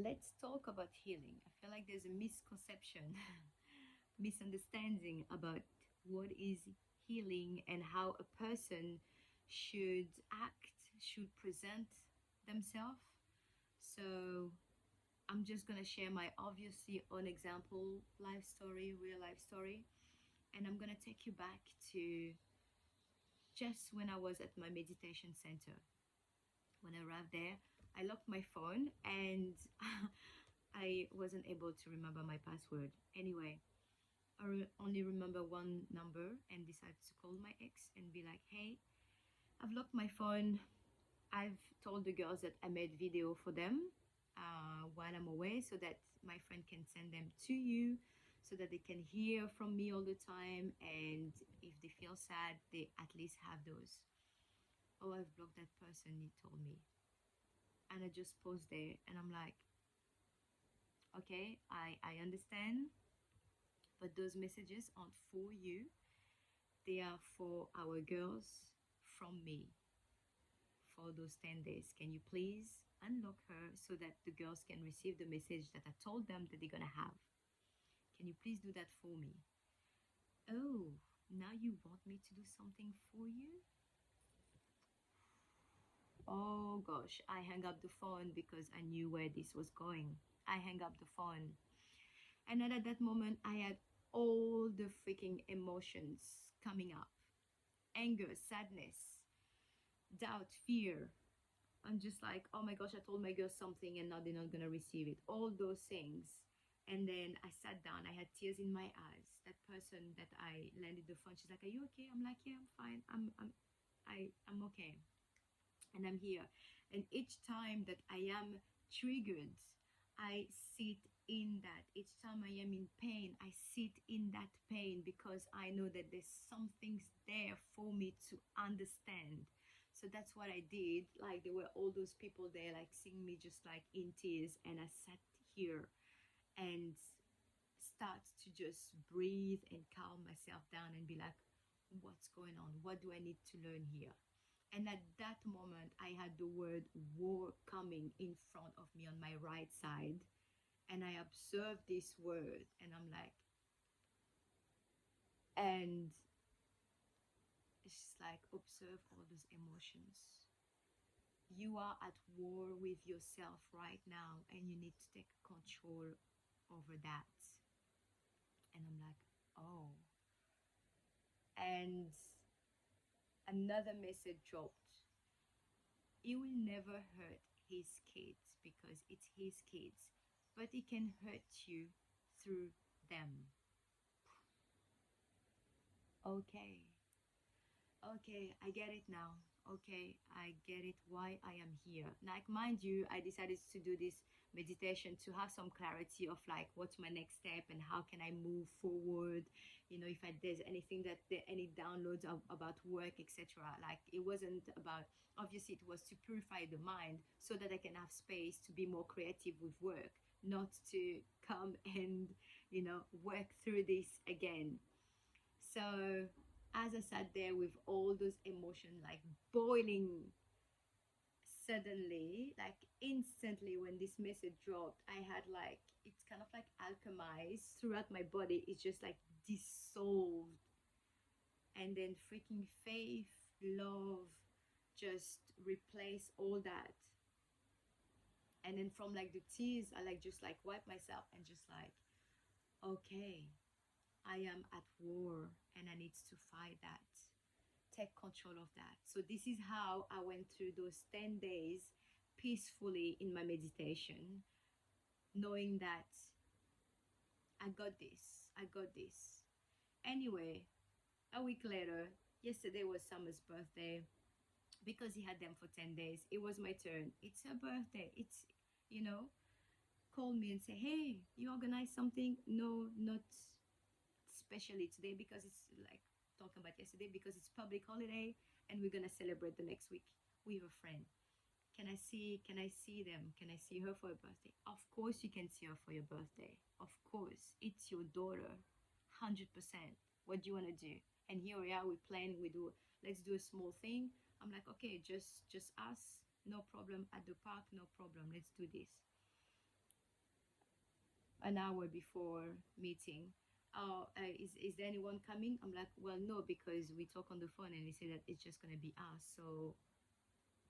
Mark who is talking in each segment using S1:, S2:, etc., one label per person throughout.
S1: Let's talk about healing. I feel like there's a misconception, misunderstanding about what is healing and how a person should act, should present themselves. So I'm just gonna share my obviously own example, life story, real life story, and I'm gonna take you back to just when I was at my meditation center. When I arrived there, I locked my phone and I wasn't able to remember my password. Anyway, only remember one number and decided to call my ex and be like, hey, I've locked my phone. I've told the girls that I made video for them while I'm away so that my friend can send them to you so that they can hear from me all the time. And if they feel sad, they at least have those. Oh, I've blocked that person, he told me. And I just paused there and I'm like, okay, I understand, but those messages aren't for you. They are for our girls from me for those 10 days. Can you please unlock her so that the girls can receive the message that I told them that they're gonna have? Can you please do that for me? Oh, now you want me to do something for you? Oh gosh, I hung up the phone because I knew where this was going. I hung up the phone. And then at that moment, I had all the freaking emotions coming up: anger, sadness, doubt, fear. I'm just like, oh my gosh, I told my girl something and now they're not gonna receive it. All those things. And then I sat down, I had tears in my eyes. That person that I landed the phone, she's like, are you okay? I'm like, yeah, I'm fine. I'm okay. And I'm here. And each time that I am triggered, I sit in that. Each time I am in pain, I sit in that pain because I know that there's something's there for me to understand. So that's what I did. Like there were all those people there, like seeing me just like in tears, and I sat here and start to just breathe and calm myself down and be like, what's going on? What do I need to learn here? And at that moment, I had the word war coming in front of me on my right side. And I observed this word and I'm like, and it's just like, observe all those emotions. You are at war with yourself right now and you need to take control over that. And I'm like, oh. And another message dropped. He will never hurt his kids because it's his kids, but he can hurt you through them. Okay, okay, I get it now. Okay, I get it why I am here. Like, mind you, I decided to do this meditation to have some clarity of like what's my next step and how can I move forward. You know, if there's anything that any downloads about work, etc. Like, it wasn't about, obviously, it was to purify the mind so that I can have space to be more creative with work, not to come and, work through this again. So as I sat there with all those emotions like boiling, suddenly, like instantly, when this message dropped, I had like, it's kind of like alchemized throughout my body. It's just like dissolved. And then freaking faith, love just replace all that. And then from like the tears, I like just like wipe myself and just like, okay, I am at war and I need to fight that. Take control of that. So this is how I went through those 10 days peacefully in my meditation, knowing that I got this. I got this. Anyway, a week later, yesterday was Summer's birthday. Because he had them for 10 days, it was my turn. It's her birthday. It's, you know, call me and say, hey, you organize something? No, not especially today because it's like talking about yesterday because it's public holiday and we're gonna celebrate the next week with a friend. Can I see them? Can I see her for her birthday? Of course you can see her for your birthday. Of course. It's your daughter. 100%. What do you want to do? And here we are, we plan, we do, let's do a small thing. I'm like, okay, just us, no problem. At the park, no problem. Let's do this. an hour before meeting, oh, is there anyone coming? I'm like, well, no, because we talk on the phone and they say that it's just gonna be us. So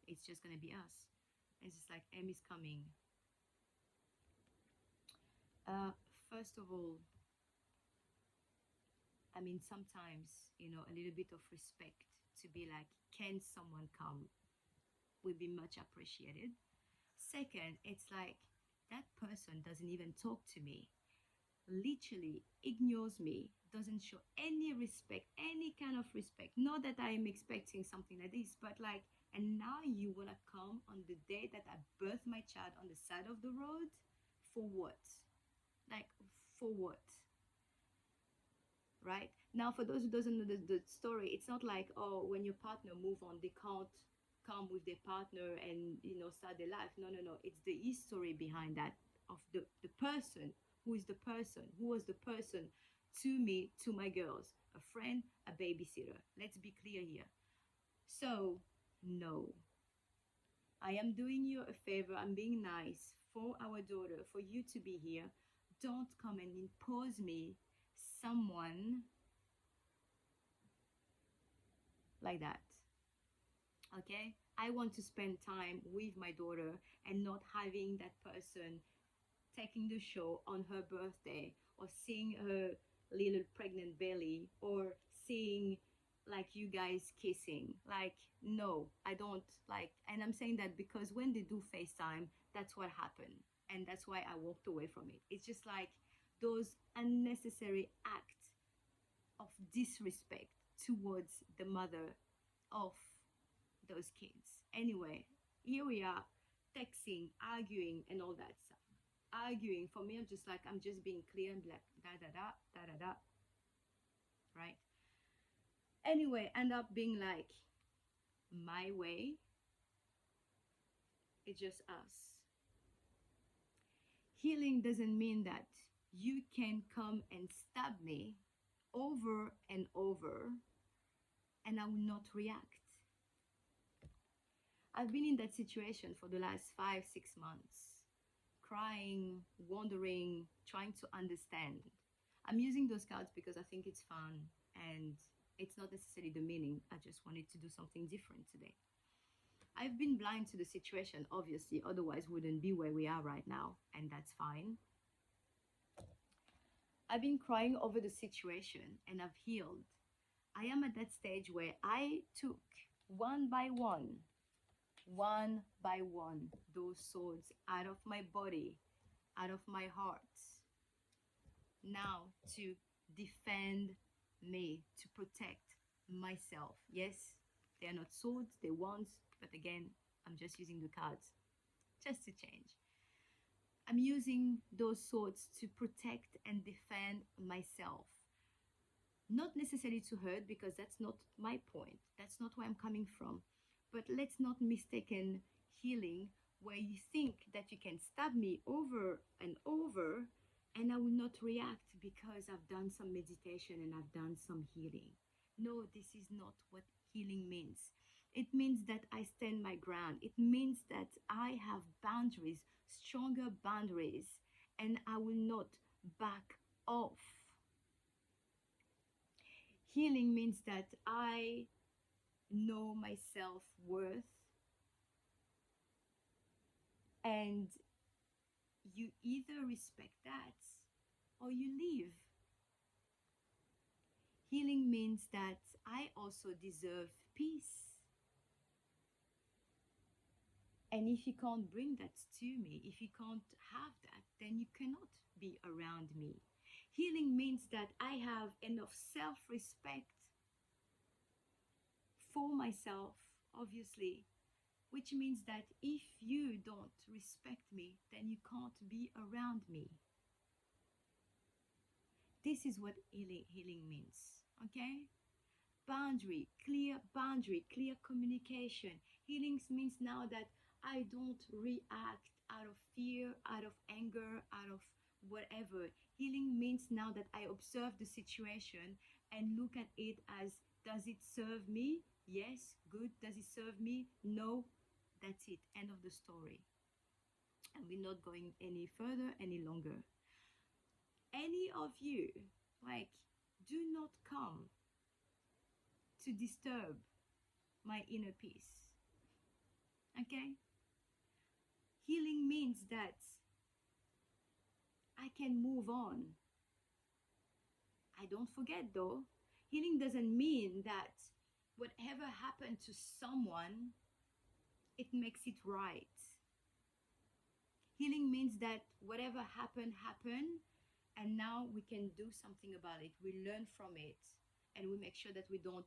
S1: it's just gonna be us. And it's just like, Emmy's coming. Uh, First of all, I mean, sometimes, a little bit of respect to be like, can someone come? Would be much appreciated. Second, it's like that person doesn't even talk to me, literally ignores me, doesn't show any respect, any kind of respect. Not that I am expecting something like this, but like, and now you want to come on the day that I birthed my child on the side of the road? For what? Like, for what? Right now, for those who doesn't know the story, it's not like, oh, when your partner move on, they can't come with their partner and start their life. No, no, no, it's the history behind that, of the person, who was the person to me, to my girls, a friend, a babysitter. Let's be clear here. So no, I am doing you a favor. I'm being nice for our daughter, for you to be here. Don't come and impose me someone like that. Okay? I want to spend time with my daughter and not having that person taking the show on her birthday, or seeing her little pregnant belly, or seeing like you guys kissing. Like, no, I don't like. And I'm saying that because when they do FaceTime, that's what happened. And that's why I walked away from it. It's just like those unnecessary acts of disrespect towards the mother of those kids. Anyway, here we are, texting, arguing, and all that stuff. Arguing, for me, I'm just being clear and like da da da da da da, right? Anyway, end up being like, my way, it's just us. Healing doesn't mean that you can come and stab me over and over and I will not react. I've been in that situation for the last 5, 6 months, crying, wondering, trying to understand. I'm using those cards because I think it's fun and it's not necessarily the meaning. I just wanted to do something different today. I've been blind to the situation, obviously, otherwise wouldn't be where we are right now, and that's fine. I've been crying over the situation and I've healed. I am at that stage where I took one by one, those swords out of my body, out of my heart, now to defend me, to protect myself. Yes, they're not swords, they're wands, but again, I'm just using the cards just to change. I'm using those swords to protect and defend myself. Not necessarily to hurt, because that's not my point. That's not where I'm coming from. But let's not mistaken healing where you think that you can stab me over and over and I will not react because I've done some meditation and I've done some healing. No, this is not what healing means. It means that I stand my ground. It means that I have boundaries, stronger boundaries, and I will not back off. Healing means that I know my self-worth and you either respect that or you leave. Healing means that I also deserve peace. And if you can't bring that to me, if you can't have that, then you cannot be around me. Healing means that I have enough self-respect for myself, obviously, which means that if you don't respect me, then you can't be around me. This is what healing means, okay? Boundary, clear communication. Healing means now that I don't react out of fear, out of anger, out of whatever. Healing means now that I observe the situation and look at it as, does it serve me? Yes, good. Does it serve me? No. That's it. End of the story. And we're not going any further, any longer. any of you, like, do not come to disturb my inner peace. Okay? Healing means that I can move on. I don't forget though. Healing doesn't mean that whatever happened to someone, it makes it right. Healing means that whatever happened, happened, and now we can do something about it. We learn from it, and we make sure that we don't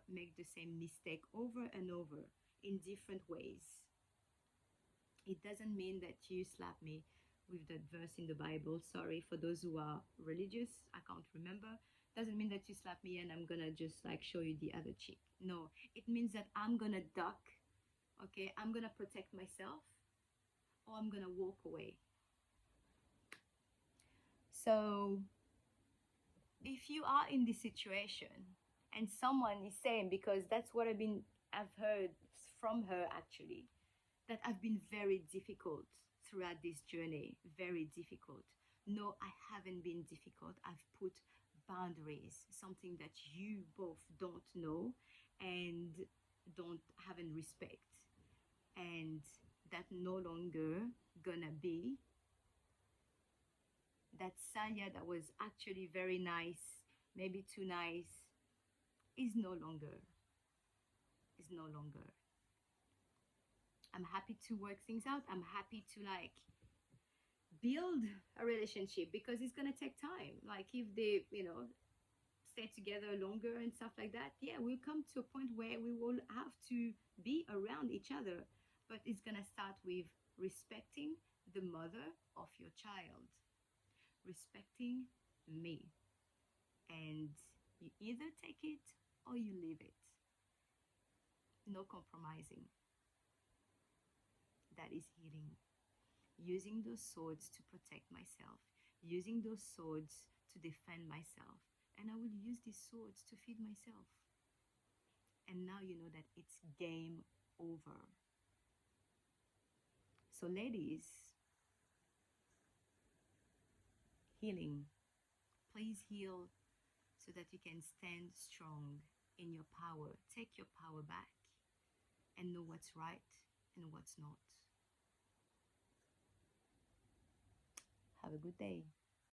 S1: make the same mistake over and over in different ways. It doesn't mean that you slap me with that verse in the Bible. Sorry for those who are religious, I can't remember. Doesn't mean that you slap me and I'm gonna just like show you the other cheek. No, it means that I'm gonna duck, okay? I'm gonna protect myself, or I'm gonna walk away. So if you are in this situation and someone is saying, because that's what I've heard from her actually, that I've been very difficult throughout this journey, very difficult. No, I haven't been difficult. I've put boundaries, something that you both don't know and don't haven't respect, and that no longer gonna be that Saya that was actually very nice, maybe too nice, is no longer, is no longer. I'm happy to work things out. I'm happy to like build a relationship, because it's gonna take time. Like if they, stay together longer and stuff like that, yeah, we'll come to a point where we will have to be around each other. But it's gonna start with respecting the mother of your child, respecting me, and you either take it or you leave it. No compromising. That is healing. Using those swords to protect myself, using those swords to defend myself. And I will use these swords to feed myself. And now you know that it's game over. So, ladies, healing. Please heal so that you can stand strong in your power. Take your power back and know what's right and what's not. Have a good day.